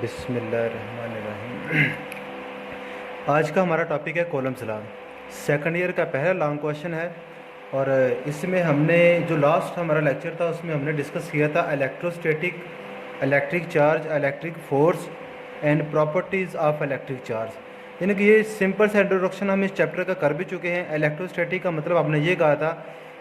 बिस्मिल्लाहिर्रहमानिर्रहीम। आज का हमारा टॉपिक है कॉलम्स लॉ। सेकंड ईयर का पहला लॉन्ग क्वेश्चन है और इसमें हमने जो लास्ट हमारा लेक्चर था उसमें हमने डिस्कस किया था electrostatic, electric charge, electric force and properties of electric charge. यानी कि ये सिंपल सा इंट्रोडक्शन हम इस चैप्टर का कर भी चुके हैं। इलेक्ट्रोस्टैटिक का मतलब आपने ये कहा था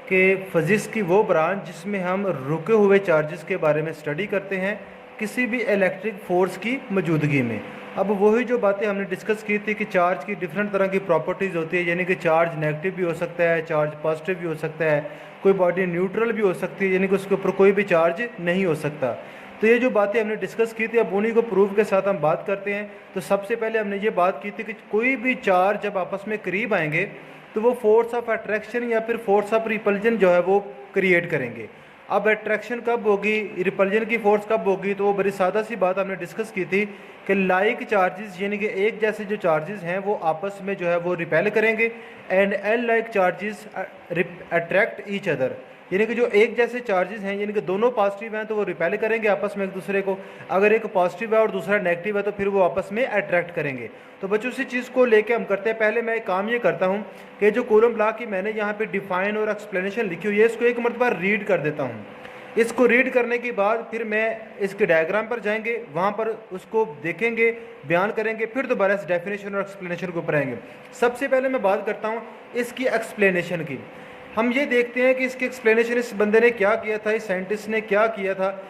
कि फिज़िक्स की वो ब्रांच जिसमें हम रुके हुए चार्जेस के बारे में स्टडी करते हैं किसी भी इलेक्ट्रिक फोर्स की मौजूदगी में। अब वही जो बातें हमने डिस्कस की थी कि चार्ज की डिफरेंट तरह की प्रॉपर्टीज़ होती है, यानी कि चार्ज नेगेटिव भी हो सकता है, चार्ज पॉजिटिव भी हो सकता है, कोई बॉडी न्यूट्रल भी हो सकती है, यानी कि उसके ऊपर कोई भी चार्ज नहीं हो सकता। तो ये जो बातें हमने डिस्कस की थी अब उन्हीं को प्रूफ के साथ हम बात करते हैं। तो सबसे पहले हमने ये बात की थी कि कोई भी चार्ज जब आपस में करीब आएंगे तो वो फोर्स ऑफ अट्रैक्शन या फिर फोर्स ऑफ रिपल्जन जो है वो क्रिएट करेंगे। अब अट्रैक्शन कब होगी, रिपल्जन की फोर्स कब होगी, तो वो बड़ी सादा सी बात हमने डिस्कस की थी कि लाइक चार्जेस यानी कि एक जैसे जो चार्जेस हैं वो आपस में जो है वो रिपेल करेंगे and L like charges attract each other, यानी कि जो एक जैसे चार्जेस हैं यानी कि दोनों पॉजिटिव हैं तो वो रिपेल करेंगे आपस में एक दूसरे को, अगर एक पॉजिटिव है और दूसरा नेगेटिव है तो फिर वो आपस में अट्रैक्ट करेंगे। तो बच्चों उसी चीज़ को लेके हम करते हैं। पहले मैं एक काम ये करता हूँ कि जो कूलम लॉ की मैंने यहाँ पे डिफाइन और एक्सप्लेनेशन लिखी हुई है इसको एक मरतबा रीड कर देता हूँ। इसको रीड करने के बाद फिर मैं इसके डायग्राम पर जाएंगे, वहाँ पर उसको देखेंगे, बयान करेंगे, फिर दोबारा इस डेफिनेशन और एक्सप्लेनेशन के ऊपर आएंगे। सबसे पहले मैं बात करता हूँ इसकी एक्सप्लेनेशन की। हम ये देखते हैं कि इसकी एक्सप्लेनेशन इस बंदे ने क्या किया था, इस साइंटिस्ट ने क्या किया था,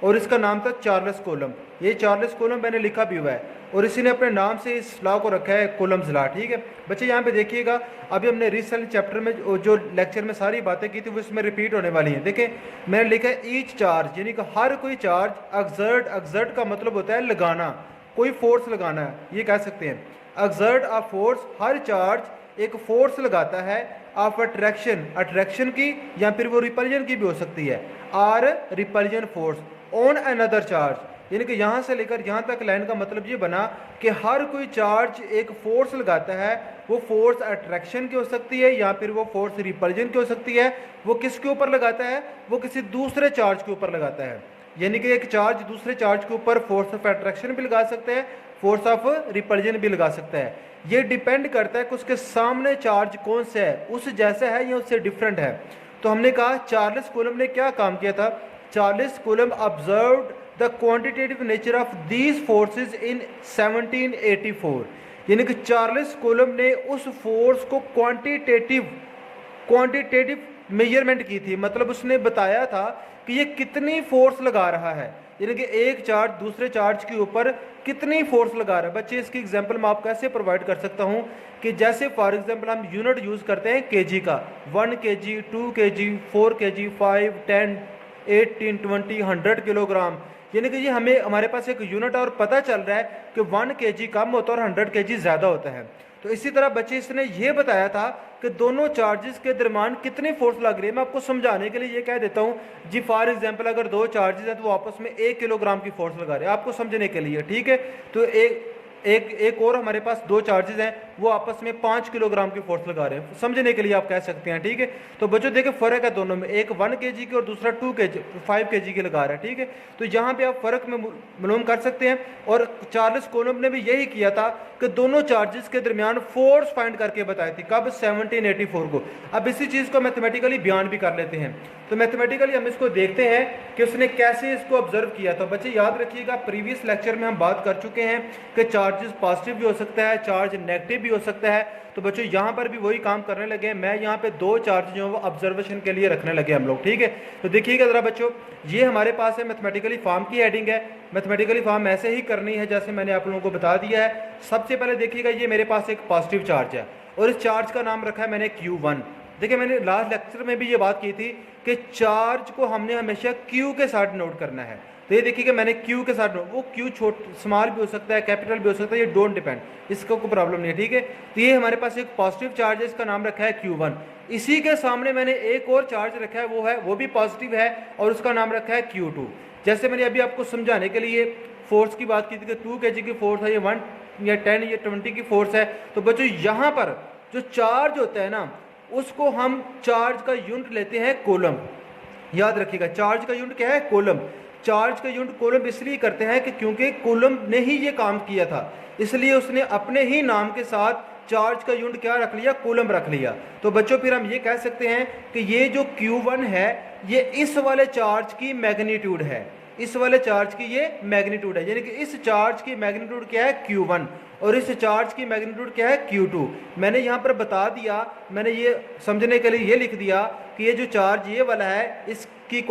और इसका नाम था चार्ल्स कूलम। ये चार्ल्स कूलम मैंने लिखा भी हुआ है और इसी ने अपने नाम से इस लॉ को रखा है कूलम्स लॉ। ठीक है बच्चे, यहाँ पे देखिएगा अभी हमने रिसेंट चैप्टर में जो लेक्चर में सारी बातें की थी वो इसमें रिपीट होने वाली हैं। देखें मैंने लिखा है ईच चार्ज, यानी कि हर कोई चार्ज एक्सर्ट, एक्सर्ट का मतलब होता है लगाना, कोई फोर्स लगाना है, ये कह सकते हैं exert a force. Her charge एक फोर्स लगाता है ऑफ अट्रैक्शन, अट्रैक्शन की या फिर वो रिपल्जन की भी हो सकती है, are repulsion force on another charge. यानी कि यहाँ से लेकर यहाँ तक लाइन का मतलब ये बना कि हर कोई चार्ज एक फोर्स लगाता है, वो फोर्स अट्रैक्शन की हो सकती है या फिर वो फोर्स रिपल्जन की हो सकती है। वो किसके ऊपर लगाता है, वो किसी दूसरे चार्ज के ऊपर लगाता है। यानी कि एक चार्ज दूसरे चार्ज के ऊपर फोर्स ऑफ अट्रैक्शन भी लगा सकता है, फोर्स ऑफ रिपल्जन भी लगा सकता है। ये डिपेंड करता है कि उसके सामने चार्ज कौन सा है, उस जैसा है या उससे डिफरेंट है। तो हमने कहा चार्ल्स कूलम ने क्या काम किया था, Charles coulomb observed the quantitative nature of these forces in 1784। यानी कि चार्ल्स कूलम ने उस फोर्स को क्वांटिटेटिव मेजरमेंट की थी, मतलब उसने बताया था कि ये कितनी फोर्स लगा रहा है, यानी कि एक चार्ज दूसरे चार्ज के ऊपर कितनी फोर्स लगा रहा है। बच्चे इसकी एग्जांपल मैं आपको ऐसे प्रोवाइड कर सकता हूँ कि जैसे फॉर एग्जांपल हम यूनिट यूज़ करते हैं केजी का, 1 kg, 2 kg, 4 kg, 5, 10, 18, 20, 100 किलोग्राम। यानी कि ये हमें हमारे पास एक यूनिट और पता चल रहा है कि 1 kg कम होता है और 100 kg ज़्यादा होता है। तो इसी तरह बच्चे इसने ये बताया था कि दोनों चार्जेस के दरमियान कितनी फोर्स लग रही है। मैं आपको समझाने के लिए ये कह देता हूँ जी, फॉर एग्जांपल अगर दो चार्जेस हैं तो वो आपस में 1 किलोग्राम की फोर्स लगा रहे हैं, आपको समझने के लिए। ठीक है, तो एक और हमारे पास दो चार्जेस हैं वो आपस में 5 किलोग्राम की फोर्स लगा रहे हैं, समझने के लिए आप कह सकते हैं। ठीक है, तो बच्चों देखिए फ़र्क है दोनों में, एक 1 kg की और दूसरा 5 kg की लगा रहा है। ठीक है, तो यहाँ पे आप फ़र्क में मालूम कर सकते हैं। और चार्ल्स कूलम ने भी यही किया था कि दोनों चार्जेस के दरमियान फोर्स फाइंड करके बताई थी, कब, 1784 को। अब इसी चीज़ को मैथमेटिकली बयान भी कर लेते हैं। तो मैथमेटिकली हम इसको देखते हैं कि उसने कैसे इसको ऑब्जर्व किया था। बच्चे याद रखिएगा प्रीवियस लेक्चर में हम बात कर चुके हैं कि चार्जेस पॉजिटिव भी हो सकता है, चार्ज नेगेटिव भी हो सकता है। तो बच्चों यहाँ पर भी वही काम करने लगे हैं, मैं यहाँ पे दो चार्ज जो है वो ऑब्जर्वेशन के लिए रखने लगे हम लोग। ठीक है, तो देखिएगा ज़रा बच्चों, ये हमारे पास है मैथमेटिकली फॉर्म की हेडिंग है। मैथमेटिकली फॉर्म ऐसे ही करनी है जैसे मैंने आप लोगों को बता दिया है। सबसे पहले देखिएगा ये मेरे पास एक पॉजिटिव चार्ज है और इस चार्ज का नाम रखा है मैंने Q1। देखिए मैंने लास्ट लेक्चर में भी ये बात की थी कि चार्ज को हमने हमेशा Q के साथ नोट करना है। तो ये देखिएगा मैंने Q के साथ नोट, वो Q स्मॉल भी हो सकता है, कैपिटल भी हो सकता है, ये डोंट डिपेंड, इसका कोई प्रॉब्लम नहीं है। ठीक है, तो ये हमारे पास एक पॉजिटिव चार्ज है, इसका नाम रखा है Q1। इसी के सामने मैंने एक और चार्ज रखा है, वो भी पॉजिटिव है और उसका नाम रखा है Q2। जैसे मैंने अभी आपको समझाने के लिए फोर्स की बात की थी कि 2 kg की फोर्स है, ये 1 या 10 या 20 की फोर्स है। तो बच्चों यहाँ पर जो चार्ज होता है ना उसको हम चार्ज का यूनिट लेते हैं कूलम। याद रखिएगा चार्ज का यूनिट क्या है, कूलम। चार्ज का यूनिट कूलम इसलिए करते हैं कि क्योंकि कूलम ने ही ये काम किया था, इसलिए उसने अपने ही नाम के साथ चार्ज का यूनिट क्या रख लिया, कूलम रख लिया। तो बच्चों फिर हम ये कह सकते हैं कि ये जो Q1 है ये इस वाले चार्ज की मैग्नीट्यूड है, इस वाले चार्ज की ये मैग्नीट्यूड है, यानी कि इस चार्ज की मैग्नीट्यूड क्या है Q1 और इस चार्ज की मैग्नीट्यूड क्या है Q2। मैंने यहाँ पर बता दिया, मैंने ये समझने के लिए ये लिख दिया कि ये जो चार्ज ये वाला है इसकी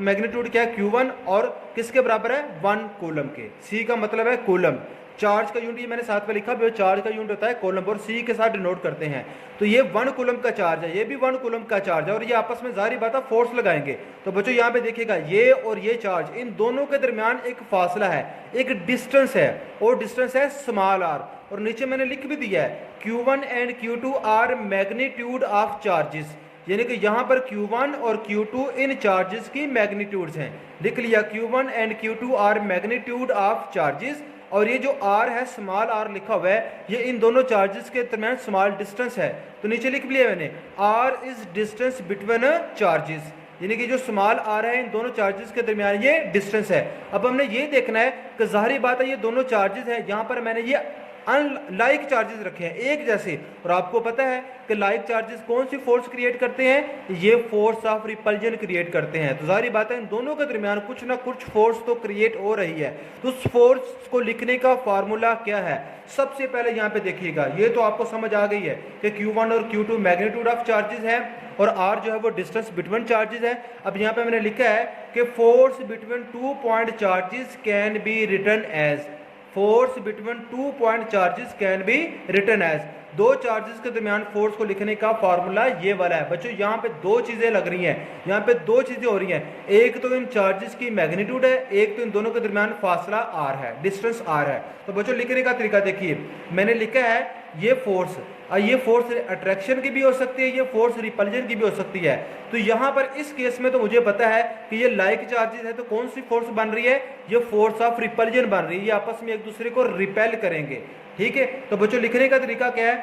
मैग्नीट्यूड क्या है Q1 और किसके बराबर है, 1 कूलम के। C का मतलब है कूलम, चार्ज का यूनिट ये मैंने साथ में लिखा, चार्ज का यूनिट होता है कूलम और C के साथ डिनोट करते हैं। तो ये 1 कूलम का चार्ज है, ये भी 1 कूलम का चार्ज है और ये आपस में जाहिर बात है फोर्स लगाएंगे। तो बच्चों यहाँ पे देखिएगा ये और ये चार्ज, इन दोनों के दरमियान एक फासला है, एक डिस्टेंस है और डिस्टेंस है स्मॉल r। और नीचे मैंने लिख भी दिया है Q1 and Q2 are magnitude of charges, यानी कि यहाँ पर Q1 और Q2 इन चार्जेस की मैग्नीट्यूड्स हैं। लिख लिया Q1 and Q2 are magnitude of charges, और ये जो r है स्मॉल r लिखा हुआ है ये इन दोनों चार्जेस के दरमियान स्मॉल डिस्टेंस है। तो नीचे लिख लिया मैंने r is distance between charges, यानी कि जो स्मॉल r है इन दोनों चार्जेस के दरमियान ये डिस्टेंस है। अब हमने ये देखना है कि जाहिर बात है ये दोनों चार्जेस हैं, यहाँ पर मैंने ये अनलाइक चार्जेस रखे हैं एक जैसे, और आपको पता है कि लाइक चार्जेस कौन सी फोर्स क्रिएट करते हैं, ये फोर्स ऑफ रिपल्जन क्रिएट करते हैं। तो जाहिर बात है इन दोनों के दरमियान कुछ ना कुछ फोर्स तो क्रिएट हो रही है। तो उस फोर्स को लिखने का फार्मूला क्या है, सबसे पहले यहाँ पे देखिएगा, ये तो आपको समझ आ गई है कि Q1 और Q2 मैग्नीट्यूड ऑफ चार्जेस है और r जो है वो डिस्टेंस बिटवीन चार्जेस है। अब यहाँ पे मैंने लिखा है कि force between 2 point charges can be written as, force between 2 point charges can be written as, दो चार्जेस के दरमियान फोर्स को लिखने का फार्मूला ये वाला है। बच्चों यहाँ पे दो चीजें लग रही हैं, यहाँ पे दो चीजें हो रही हैं, एक तो इन चार्जेस की मैग्नीट्यूड है, एक तो इन दोनों के दरमियान फासला r है, डिस्टेंस r है। तो बच्चों लिखने का तरीका देखिए, मैंने लिखा है ये फोर्स, ये फोर्स अट्रैक्शन की भी हो सकती है, ये फोर्स रिपल्जन की भी हो सकती है। तो यहाँ पर इस केस में तो मुझे पता है कि ये लाइक चार्जेस है, तो कौन सी फोर्स बन रही है, ये फोर्स ऑफ रिपल्जन बन रही है, ये आपस में एक दूसरे को रिपेल करेंगे। ठीक है, तो बच्चों लिखने का तरीका क्या है,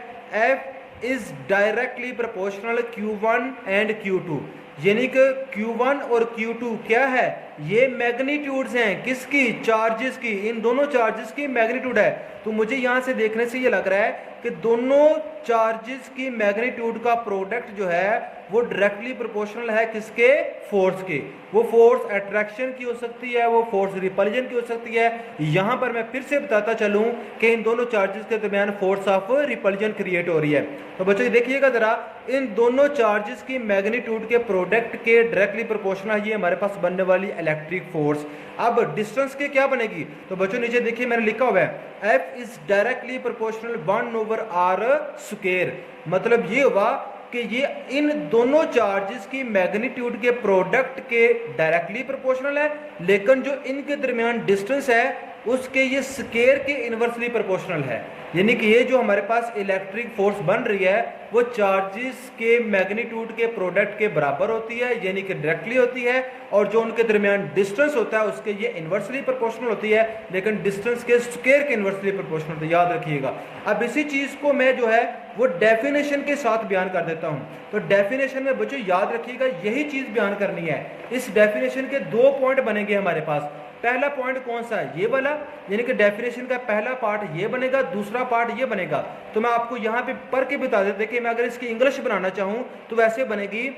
F is directly proportional Q1 and Q2, यानी कि Q1 और Q2 क्या है, ये मैग्नीट्यूड्स हैं किसकी, चार्जेस की, इन दोनों चार्जेस की मैग्नीट्यूड है। तो मुझे यहां से देखने से ये लग रहा है कि दोनों चार्जेस की मैग्नीट्यूड का प्रोडक्ट जो है वो डायरेक्टली प्रोपोर्शनल है किसके, फोर्स के। वो फोर्स अट्रैक्शन की हो सकती है, वो फोर्स रिपल्जन की हो सकती है। यहां पर मैं फिर से बताता चलूं कि इन दोनों चार्जेस के दरमियान फोर्स ऑफ रिपल्जन क्रिएट हो रही है। तो बच्चों देखिएगा जरा, इन दोनों चार्जेस की मैग्नीट्यूड के प्रोडक्ट के डायरेक्टली प्रोपोर्शनल ये हमारे पास बनने वाली इलेक्ट्रिक फोर्स। अब डिस्टेंस के क्या बनेगी, तो बच्चों नीचे देखिए मैंने लिखा हुआ है F is directly proportional 1/r²। मतलब ये हुआ कि ये इन दोनों चार्जेस की मैग्नीट्यूड के प्रोडक्ट के डायरेक्टली प्रोपोर्शनल है, लेकिन जो इनके दरमियान डिस्टेंस है उसके ये स्केयर के इनवर्सली प्रोपोर्शनल है। यानी कि ये जो हमारे पास इलेक्ट्रिक फोर्स बन रही है वो चार्जेस के मैग्नीट्यूड के प्रोडक्ट के बराबर होती है, यानी कि डायरेक्टली होती है, और जो उनके दरमियान डिस्टेंस होता है उसके ये इनवर्सली प्रोपोर्शनल होती है, लेकिन डिस्टेंस के स्क्वायर के इनवर्सली प्रोपोर्शनल होती है, याद रखिएगा। अब इसी चीज को मैं जो है वो डेफिनेशन के साथ बयान कर देता हूं। तो डेफिनेशन में बच्चों याद रखिएगा यही चीज बयान करनी है। इस डेफिनेशन के दो पॉइंट बनेंगे हमारे पास। पहला पॉइंट कौन सा है, ये वाला, यानी कि डेफिनेशन का पहला पार्ट ये बनेगा, दूसरा पार्ट ये बनेगा। तो मैं आपको यहाँ पे पढ़ के बता देते कि मैं अगर इसकी इंग्लिश बनाना चाहूँ तो वैसे बनेगी,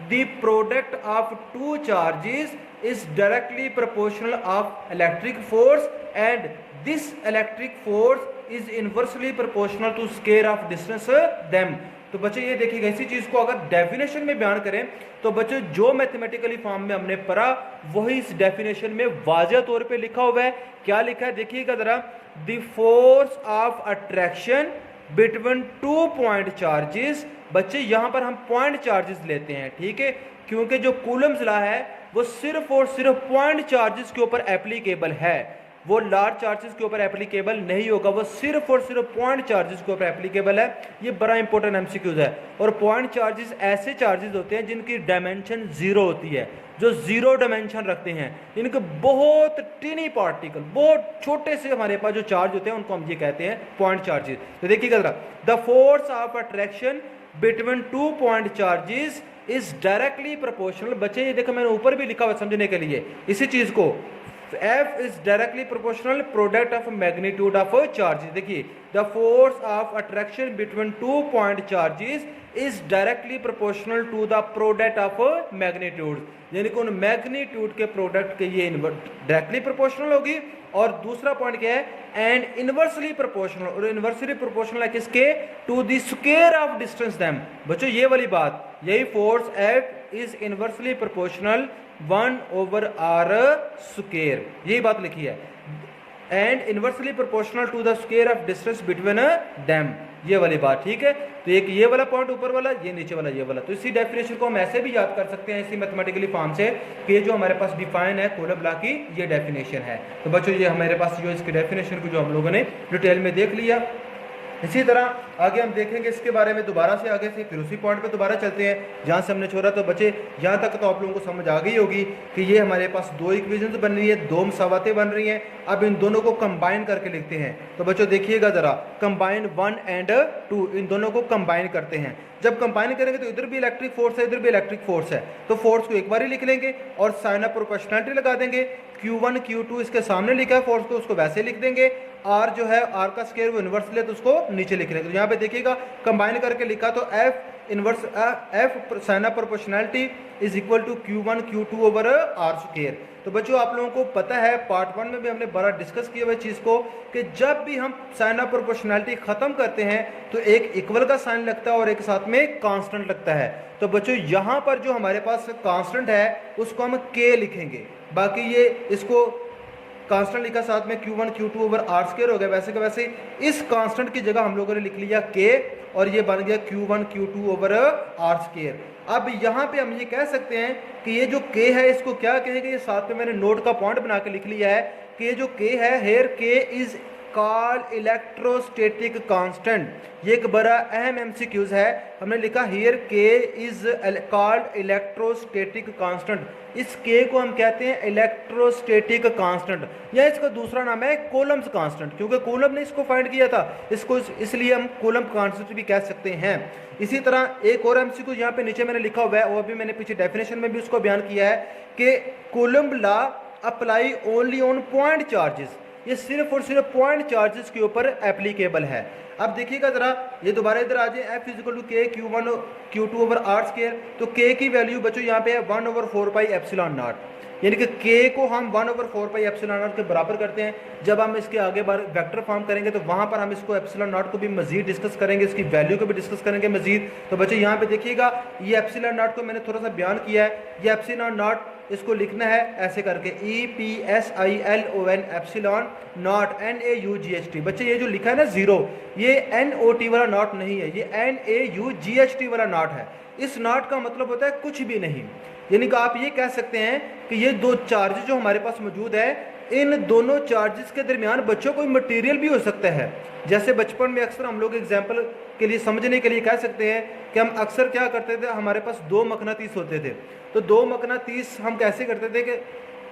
the product of two charges is directly proportional of electric force and this electric force is inversely proportional to square of distance them. तो बच्चों ये देखिएगा, इसी चीज को अगर डेफिनेशन में बयान करें तो बच्चों जो मैथमेटिकली फॉर्म में हमने पढ़ा वही इस डेफिनेशन में वाज़ह तौर पे लिखा हुआ है। क्या लिखा है देखिएगा जरा, the force of attraction between 2 point charges. बच्चे यहां पर हम पॉइंट चार्जेस लेते हैं, ठीक है, क्योंकि जो कूलम्स लॉ है वो सिर्फ और सिर्फ पॉइंट चार्जेस के ऊपर एप्लीकेबल है, वो लार्ज चार्जेस के ऊपर एप्लीकेबल नहीं होगा, वो सिर्फ और सिर्फ पॉइंट चार्जेस के ऊपर एप्लीकेबल है। ये बड़ा इंपॉर्टेंट एमसीक्यूज है। और पॉइंट चार्जेस ऐसे चार्जेस होते हैं जिनकी डायमेंशन जीरो होती है, जो जीरो डायमेंशन रखते हैं, इनके बहुत टिनी पार्टिकल, बहुत छोटे से हमारे पास जो चार्ज होते हैं उनको हम ये कहते हैं पॉइंट चार्जेस। तो देखिएगा जरा, the force of attraction between 2 point charges is directly proportional. बच्चे ये देखो मैंने ऊपर भी लिखा हुआ समझने के लिए इसी चीज को, F is directly proportional product of magnitude of charges। देखिए the force of attraction between 2 point charges is directly proportional to the product of magnitude। यानी कि उन मैग्नीट्यूड के प्रोडक्ट के ये डायरेक्टली प्रोपोर्शनल होगी। और दूसरा पॉइंट क्या है, एंड इनवर्सली प्रोपोर्शनल, और इनवर्सली प्रोपोर्शनल है किसके, to the square of distance them. बच्चों ये वाली बात, यही force F is inversely proportional 1/r square, यही बात लिखी है, and inversely proportional to the square of distance between them, ये वाली बात। ठीक है, तो एक ये वाला पॉइंट ऊपर वाला, ये नीचे वाला, ये वाला। तो इसी डेफिनेशन को हम ऐसे भी याद कर सकते हैं इसी मैथमेटिकली फॉर्म से कि ये जो हमारे पास डिफाइन है कूलम्ब लॉ की, ये डेफिनेशन है। तो बच्चों ये हमारे पास जो इसकी डेफिनेशन को जो हम लोगों ने डिटेल में देख लिया। इसी तरह आगे हम देखेंगे इसके बारे में दोबारा से, आगे से फिर उसी पॉइंट पे दोबारा चलते हैं जहाँ से हमने छोड़ा। तो बच्चे यहाँ तक तो आप लोगों को समझ आ गई होगी कि ये हमारे पास दो इक्वेशंस बन रही है, दो मसावतें बन रही हैं। अब इन दोनों को कंबाइन करके लिखते हैं। तो बच्चों देखिएगा ज़रा, कंबाइन 1 एंड 2, इन दोनों को कंबाइन करते हैं। जब कंबाइन करेंगे तो इधर भी इलेक्ट्रिक फोर्स है, इधर भी इलेक्ट्रिक फोर्स है, तो फोर्स को एक बार ही लिख लेंगे और साइन ऑफ प्रोपोर्शनलिटी लगा देंगे। Q1 Q2 इसके सामने लिखा है फोर्स को, उसको वैसे लिख देंगे। R जो है R का स्क्वायर वो इन्वर्स ले तो उसको नीचे लिख लेंगे। तो यहाँ पे देखिएगा कंबाइन करके लिखा, तो F inverse F sign of proportionality is equal to Q1 Q2 over R square. तो बच्चों आप लोगों को पता है पार्ट 1 में भी हमने बड़ा डिस्कस किया हुआ चीज़ को कि जब भी हम साइन ऑफ प्रोपोर्शनलिटी खत्म करते हैं तो एक इक्वल का साइन लगता है और एक साथ में कांस्टेंट लगता है। तो बच्चों यहाँ पर जो हमारे पास कांस्टेंट है उसको हम K लिखेंगे, बाकी ये इसको कांस्टेंट लिखा साथ में Q1 Q2 over R square हो गया। वैसे का वैसे इस कांस्टेंट की जगह हम लोगों ने लिख लिया K और ये बन गया Q1 Q2 over R square. अब यहाँ पे हम ये कह सकते हैं कि ये जो K है इसको क्या कहेंगे, ये साथ में मैंने नोट का पॉइंट बना के लिख लिया है कि ये जो K है, here K is called electrostatic constant. ये एक बड़ा अहम एमसीक्यूज है, हमने लिखा here K is called electrostatic constant. इस K को हम कहते हैं इलेक्ट्रोस्टैटिक कांस्टेंट, या इसका दूसरा नाम है कूलम्ब कांस्टेंट, क्योंकि कूलम्ब ने इसको फाइंड किया था, इसको इसलिए हम कूलम्ब कांस्टेंट भी कह सकते हैं। इसी तरह एक और एमसीक्यू यहाँ पे नीचे मैंने लिखा हुआ है, वो भी मैंने पीछे डेफिनेशन में भी उसको बयान किया है कि coulomb law apply only on point charges, ये सिर्फ और सिर्फ पॉइंट चार्जेस के ऊपर एप्लीकेबल है। अब देखिएगा जरा, ये दोबारा इधर आ जाए, F equal to K Q1 Q2 over R square. तो K की वैल्यू बच्चों यहाँ पे है 1/4 एप्सिलॉन नॉट, यानी कि K को हम 1/4 एप्सिलॉन नॉट के बराबर करते हैं। जब हम इसके आगे बार वेक्टर फॉर्म करेंगे तो वहाँ पर हम इसको एप्सिलॉन नॉट को भी मजीद डिस्कस करेंगे, इसकी वैल्यू को भी डिस्कस करेंगे मजीद। तो बच्चों यहाँ पे देखिएगा, ये एप्सिलॉन नॉट को मैंने थोड़ा सा बयान किया है, ये एप्सिलॉन नॉट इसको लिखना है ऐसे करके EPSILON एप्सिलॉन नॉट NAUGHT। बच्चे ये जो लिखा है ना जीरो, ये NOT वाला नॉट नहीं है, ये NAUGHT वाला नॉट है। इस नॉट का मतलब होता है कुछ भी नहीं, यानी कि आप ये कह सकते हैं कि ये दो चार्जेस जो हमारे पास मौजूद है, इन दोनों चार्जेस के दरमियान बच्चों कोई मटेरियल भी हो सकता है। जैसे बचपन में अक्सर हम लोग एग्जाम्पल के लिए समझने के लिए कह सकते हैं कि हम अक्सर क्या करते थे, हमारे पास दो मकनातीस होते थे, तो दो मकनातीस हम कैसे करते थे कि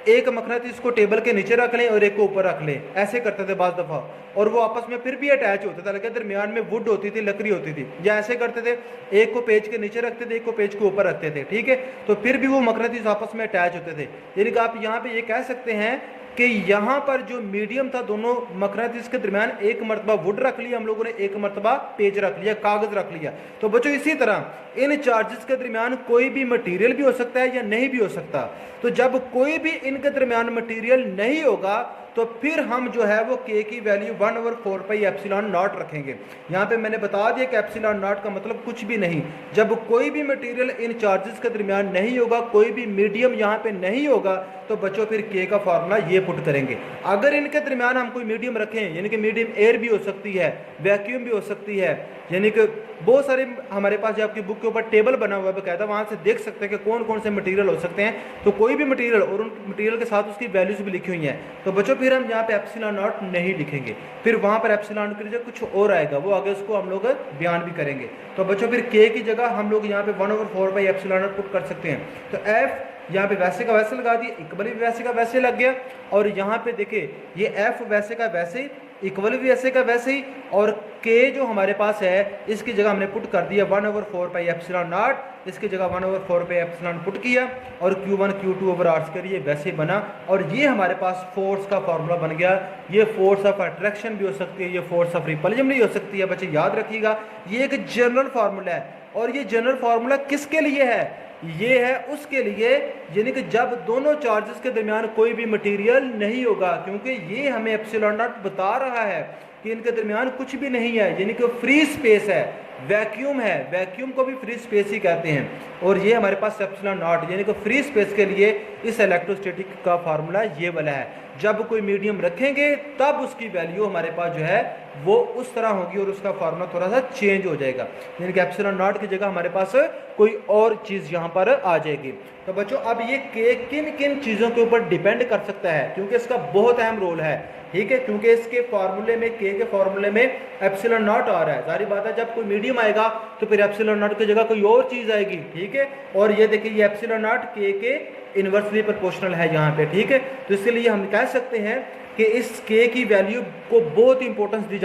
एक मकनातीस को टेबल के नीचे रख लें और एक को ऊपर रख लें, ऐसे करते थे बाज़ दफ़ा, और वो आपस में फिर भी अटैच होता था, लेकिन दरमियान में वुड होती थी, लकड़ी होती थी, या ऐसे करते थे एक को पेज के नीचे रखते थे, एक को पेज के ऊपर रखते थे, ठीक है, तो फिर भी वो मकनातीस आपस में अटैच होते थे। यानी कि आप यहाँ पे ये कह सकते हैं कि यहाँ पर जो मीडियम था दोनों मकनातीस के दरमियान, एक मरतबा वुड रख लिया हम लोगों ने, एक मरतबा पेज रख लिया, कागज रख लिया। तो बच्चों इसी तरह इन चार्जेस के दरमियान कोई भी मटेरियल भी हो सकता है या नहीं भी हो सकता। तो जब कोई भी इनके दरमियान मटेरियल नहीं होगा तो फिर हम जो है वो K की वैल्यू 1/4 एप्सिलॉन नॉट रखेंगे। यहाँ पे मैंने बता दिया कि एप्सिलॉन नॉट का मतलब कुछ भी नहीं। जब कोई भी मटेरियल इन चार्जेस के दरमियान नहीं होगा, कोई भी मीडियम यहाँ पे नहीं होगा, तो बच्चों फिर K का फार्मूला ये पुट करेंगे। अगर इनके दरमियान हम कोई मीडियम रखें, यानी कि मीडियम एयर भी हो सकती है, वैक्यूम भी हो सकती है, यानी कि बहुत सारे हमारे पास जो आपकी बुक के ऊपर टेबल बना हुआ है बकायदा, वहाँ से देख सकते हैं कि कौन कौन से मटेरियल हो सकते हैं। तो कोई भी मटेरियल और उन मटेरियल के साथ उसकी वैल्यूज भी लिखी हुई हैं, तो बच्चों फिर हम यहाँ पे एप्सिलॉन नॉट नहीं लिखेंगे, फिर वहाँ पर एप्सिलॉन की जगह कुछ और आएगा, वो आगे उसको हम लोग बयान भी करेंगे। तो बच्चों फिर K की जगह हम लोग यहाँ पे 1/4 एप्सिलॉन नॉट पुट कर सकते हैं। तो F यहाँ पे वैसे का वैसे लगा दिए, इक्वली वैसे का वैसे लग गया, और यहाँ पे देखिए ये F वैसे का वैसे इक्वल भी ऐसे का वैसे ही, और के जो हमारे पास है इसकी जगह हमने पुट कर दिया 1/4 पाई एप्सिलॉन नॉट, इसकी जगह 1/4 पाई एप्सिलॉन पुट किया, और Q1 Q2 over are square ये वैसे ही बना, और ये हमारे पास फोर्स का फॉर्मूला बन गया। ये फोर्स ऑफ अट्रैक्शन भी हो सकती है, ये फोर्स ऑफ रिपल्जन भी हो सकती है। बच्चे याद रखिएगा ये एक जनरल फार्मूला है, और ये जनरल फार्मूला किसके लिए है? ये है उसके लिए यानी कि जब दोनों चार्जेस के दरमियान कोई भी मटेरियल नहीं होगा, क्योंकि ये हमें एप्सिलॉन नॉट बता रहा है कि इनके दरमियान कुछ भी नहीं है, यानी कि फ्री स्पेस है, वैक्यूम है, वैक्यूम को भी फ्री स्पेस ही कहते हैं। और ये हमारे पास एप्सिलॉन नॉट यानी कि फ्री स्पेस के लिए इस इलेक्ट्रोस्टैटिक का फार्मूला ये वाला है। जब कोई मीडियम रखेंगे तब उसकी वैल्यू हमारे पास जो है वो उस तरह होगी, और उसका फार्मूला थोड़ा सा चेंज हो जाएगा, यानी कि एप्सिलॉन नॉट की जगह हमारे पास कोई और चीज़ यहाँ पर आ जाएगी। तो बच्चों अब ये के किन किन चीज़ों के ऊपर डिपेंड कर सकता है, क्योंकि इसका बहुत अहम रोल है, ठीक है, क्योंकि इसके फार्मूले में के फार्मूले में एप्सिलॉन नॉट आ रहा है। सारी बात है जब कोई मीडियम आएगा तो फिर एप्सिलॉन नॉट की जगह कोई और चीज़ आएगी, ठीक है। और ये देखिए ये एप्सिलॉन नॉट के इन्वर्सली प्रोपोर्शनल है यहाँ पे, ठीक है। तो इसके लिए हम कह सकते हैं कि इस के की वैल्यू को बहुत इंपॉर्टेंस दी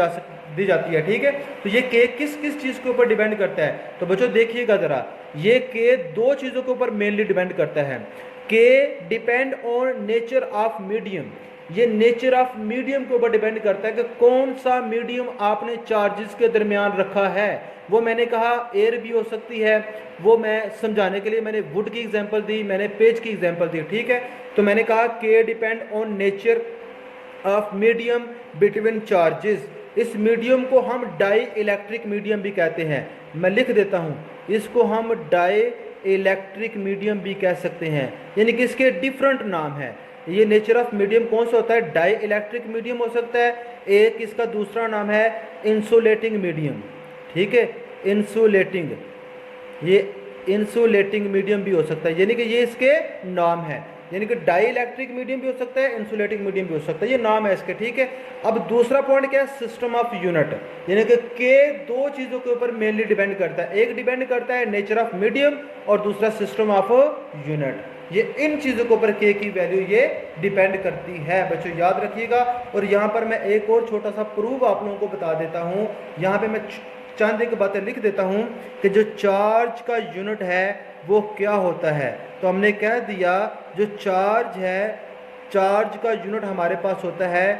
जाती है, ठीक है। तो ये के किस किस चीज़ के ऊपर डिपेंड करता है, तो बच्चों देखिएगा ज़रा, ये के दो चीज़ों के ऊपर मेनली डिपेंड करता है। के depend on nature of medium, ये नेचर ऑफ मीडियम के ऊपर डिपेंड करता है कि कौन सा मीडियम आपने चार्जेस के दरमियान रखा है। वो मैंने कहा एयर भी हो सकती है, वो मैं समझाने के लिए मैंने वुड की एग्जांपल दी, मैंने पेज की एग्जांपल दी, ठीक है। तो मैंने कहा के depend on nature of medium between charges. इस मीडियम को हम डाई इलेक्ट्रिक मीडियम भी कहते हैं, मैं लिख देता हूँ, इसको हम डाई इलेक्ट्रिक मीडियम भी कह सकते हैं, यानी कि इसके डिफरेंट नाम है। ये नेचर ऑफ मीडियम कौन सा होता है? डाई इलेक्ट्रिक मीडियम हो सकता है, एक इसका दूसरा नाम है इंसुलेटिंग मीडियम, ठीक है, इंसुलेटिंग, ये इंसुलेटिंग मीडियम भी हो सकता है, यानी कि ये इसके नाम है, यानी कि डाई इलेक्ट्रिक मीडियम भी हो सकता है, इंसुलेटिंग मीडियम भी हो सकता है, ये नाम है इसके, ठीक है। अब दूसरा पॉइंट क्या है? सिस्टम ऑफ यूनिट, यानी कि के दो चीज़ों के ऊपर मेनली डिपेंड करता है, एक डिपेंड करता है नेचर ऑफ मीडियम और दूसरा सिस्टम ऑफ यूनिट। ये इन चीज़ों के ऊपर के की वैल्यू ये डिपेंड करती है, बच्चों याद रखिएगा। और यहाँ पर मैं एक और छोटा सा प्रूफ आप लोगों को बता देता हूँ, यहाँ पे मैं चंद एक बातें लिख देता हूँ कि जो चार्ज का यूनिट है वो क्या होता है। तो हमने कह दिया जो चार्ज है, चार्ज का यूनिट हमारे पास होता है,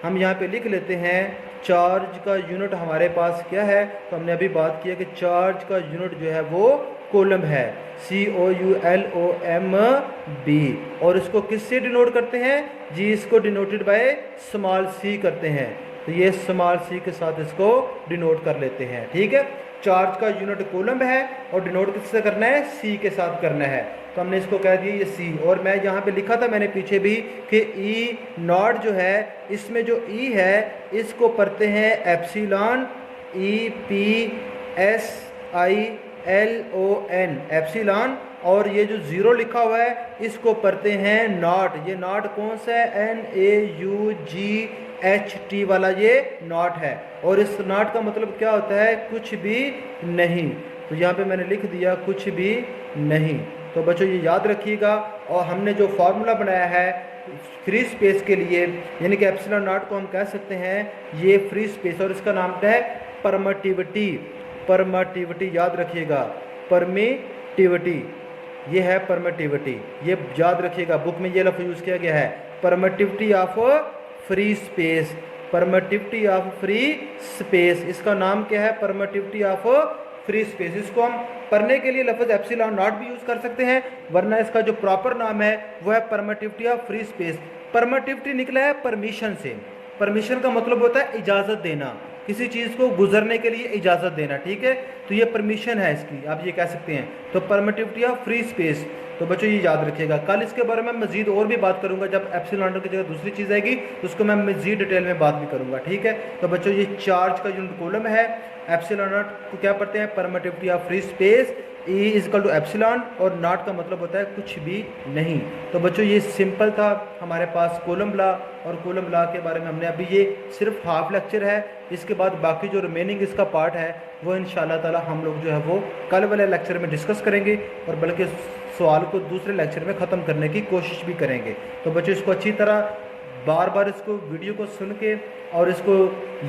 हम यहाँ पे लिख लेते हैं चार्ज का यूनिट हमारे पास क्या है। तो हमने अभी बात किया कि चार्ज का यूनिट जो है वो कोलम है, COULOMB, और इसको किससे डिनोट करते हैं जी? इसको डिनोटेड बाय स्मॉल c करते हैं, तो ये स्मॉल c के साथ इसको डिनोट कर लेते हैं, ठीक है। चार्ज का यूनिट कोलम है और डिनोट किससे करना है? c के साथ करना है, तो हमने इसको कह दिया ये c। और मैं यहाँ पे लिखा था मैंने पीछे भी कि E नॉट जो है, इसमें जो E है इसको पढ़ते हैं एप्सिलॉन, EPSILON, एप्सिलॉन, और ये जो जीरो लिखा हुआ है इसको पढ़ते हैं नॉट। ये नॉट कौन सा है? NAUGHT वाला ये नॉट है, और इस नॉट का मतलब क्या होता है? कुछ भी नहीं। तो यहाँ पे मैंने लिख दिया कुछ भी नहीं। तो बच्चों ये याद रखिएगा। और हमने जो फार्मूला बनाया है फ्री स्पेस के लिए, यानी कि एप्सिलॉन नॉट को हम कह सकते हैं ये फ्री स्पेस, और इसका नाम क्या है? परमिटिविटी। परमिटिविटी याद रखिएगा, परमिटिविटी, ये है परमिटिविटी, ये याद रखिएगा, बुक में ये लफ्ज़ यूज़ किया गया है, permittivity of free space, permittivity of free space, इसका नाम क्या है? Permittivity of free space. इसको हम पढ़ने के लिए लफ्ज़ एप्सिलॉन नॉट भी यूज़ कर सकते हैं, वरना इसका जो प्रॉपर नाम है वो है permittivity of free space. Permittivity निकला है परमिशन से, परमिशन का मतलब होता है इजाज़त देना, किसी चीज़ को गुजरने के लिए इजाज़त देना, ठीक है। तो ये परमिशन है इसकी, आप ये कह सकते हैं। तो परमिटिविटी ऑफ फ्री स्पेस, तो बच्चों ये याद रखिएगा। कल इसके बारे में मजीद और भी बात करूंगा, जब एप्सिलॉन नॉट की जगह दूसरी चीज़ आएगी तो उसको मैं मजीद डिटेल में बात भी करूंगा, ठीक है। तो बच्चों ये चार्ज का यूनिट कूलम है, एप्सिलॉन नॉट को क्या पढ़ते हैं? Permittivity of free space, E equal to epsilon, और नॉट का मतलब होता है कुछ भी नहीं। तो बच्चों ये सिंपल था हमारे पास कूलम लॉ, और कूलम लॉ के बारे में हमने अभी ये सिर्फ हाफ लेक्चर है, इसके बाद बाकी जो रिमेनिंग इसका पार्ट है वो इंशाल्लाह ताला हम लोग जो है वो कल वाले लेक्चर में डिस्कस करेंगे, और बल्कि सवाल को दूसरे लेक्चर में ख़त्म करने की कोशिश भी करेंगे। तो बच्चों इसको अच्छी तरह बार बार इसको वीडियो को सुन के और इसको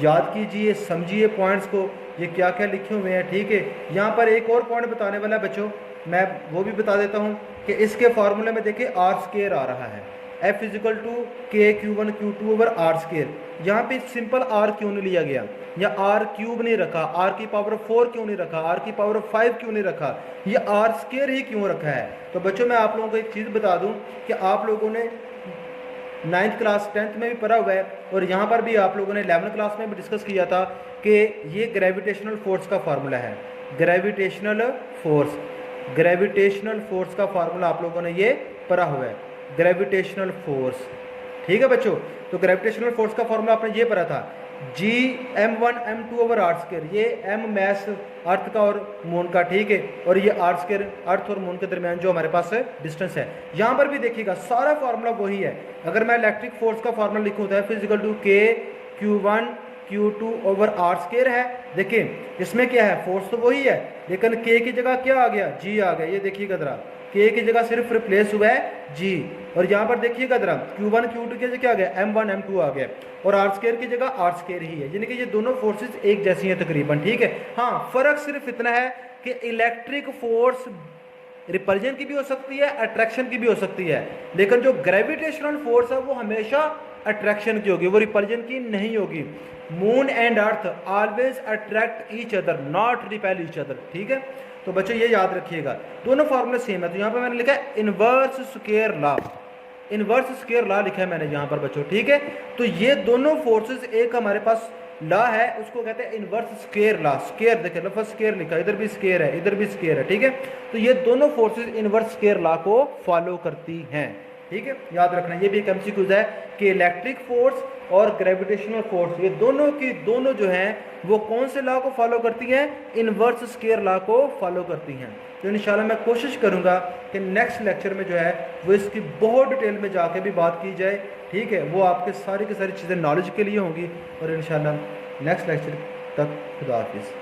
याद कीजिए, समझिए पॉइंट्स को, ये क्या क्या लिखे हुए हैं, ठीक है। यहाँ पर एक और पॉइंट बताने वाला है बच्चों, मैं वो भी बता देता हूँ कि इसके फार्मूले में देखिए आर स्केयर आ रहा है, F इजिकल टू के Q1 Q2 over R square. यहाँ पे सिंपल आर क्यों नहीं लिया गया, या आर क्यूब नहीं रखा, आर की पावर 4 क्यों नहीं रखा, आर की पावर 5 क्यों नहीं रखा, ये आर स्केयर ही क्यों रखा है। तो बच्चों मैं आप लोगों को एक चीज़ बता दूं कि आप लोगों ने 9th क्लास 10th में भी पढ़ा हुआ है, और यहाँ पर भी आप लोगों ने 11th क्लास में भी डिस्कस किया था कि ये ग्रेविटेशनल फोर्स का फार्मूला है। ग्रेविटेशनल फोर्स का फार्मूला आप लोगों ने ये पढ़ा हुआ है, ग्रेविटेशनल फोर्स, ठीक है बच्चों। तो ग्रेविटेशनल फोर्स का फार्मूला आपने ये पढ़ा था, G m1 m2 over R square, ये m मैस अर्थ का और मून का, ठीक है, और ये आर स्केयर अर्थ और मून के दरमियान जो हमारे पास डिस्टेंस है। यहाँ पर भी देखिएगा सारा फार्मूला वही है। अगर मैं इलेक्ट्रिक फोर्स का फार्मूला लिखूँ तो फिजिकल टू के Q1 Q2 over R square है। देखिए इसमें क्या है, फोर्स तो वही है, लेकिन के की जगह क्या आ गया, जी आ गया। ये देखिएगा जरा, के की जगह सिर्फ रिप्लेस हुआ है जी, और यहाँ पर देखिएगा जरा Q1 Q2 की जगह क्या आ गया, M1 M2 आ गया, और आर स्केयर की जगह आर स्केयर ही है, यानी कि ये दोनों फोर्सेस एक जैसी हैं तकरीबन, ठीक है। हाँ, फर्क सिर्फ इतना है कि इलेक्ट्रिक फोर्स रिपल्जन की भी हो सकती है, अट्रैक्शन की भी हो सकती है, लेकिन जो ग्रेविटेशनल फोर्स है वो हमेशा अट्रैक्शन की होगी, वो रिपल्जन की नहीं होगी। Moon and earth always attract each other, not repel each other, ठीक है। तो बच्चों ये याद रखिएगा, दोनों फार्मूले सेम है। तो यहाँ पर मैंने लिखा है inverse square law, inverse square law लिखा है मैंने यहाँ पर बच्चों, ठीक है। तो ये दोनों फोर्सेस, एक हमारे पास लॉ है उसको कहते हैं इनवर्स स्क्वायर लॉ। स्क्वायर देखिए, लफ्ज़ स्क्वायर लिखा है, इधर भी स्क्वायर है, इधर भी स्क्वायर है, ठीक है। तो ये दोनों फोर्सेस इनवर्स स्क्वायर लॉ को फॉलो करती हैं, ठीक है, याद रखना। ये भी एक एमसीक्यूज है कि इलेक्ट्रिक फोर्स और ग्रेविटेशनल फोर्स, ये दोनों की दोनों जो हैं वो कौन से लॉ को फॉलो करती हैं, इनवर्स स्क्वायर लॉ को फॉलो करती हैं। तो इंशाल्लाह मैं कोशिश करूंगा कि नेक्स्ट लेक्चर में जो है वो इसकी बहुत डिटेल में जाके भी बात की जाए, ठीक है। वो आपके सारी की सारी चीज़ें नॉलेज के लिए होंगी, और इंशाल्लाह नेक्स्ट लेक्चर तक खुदा हाफिज़।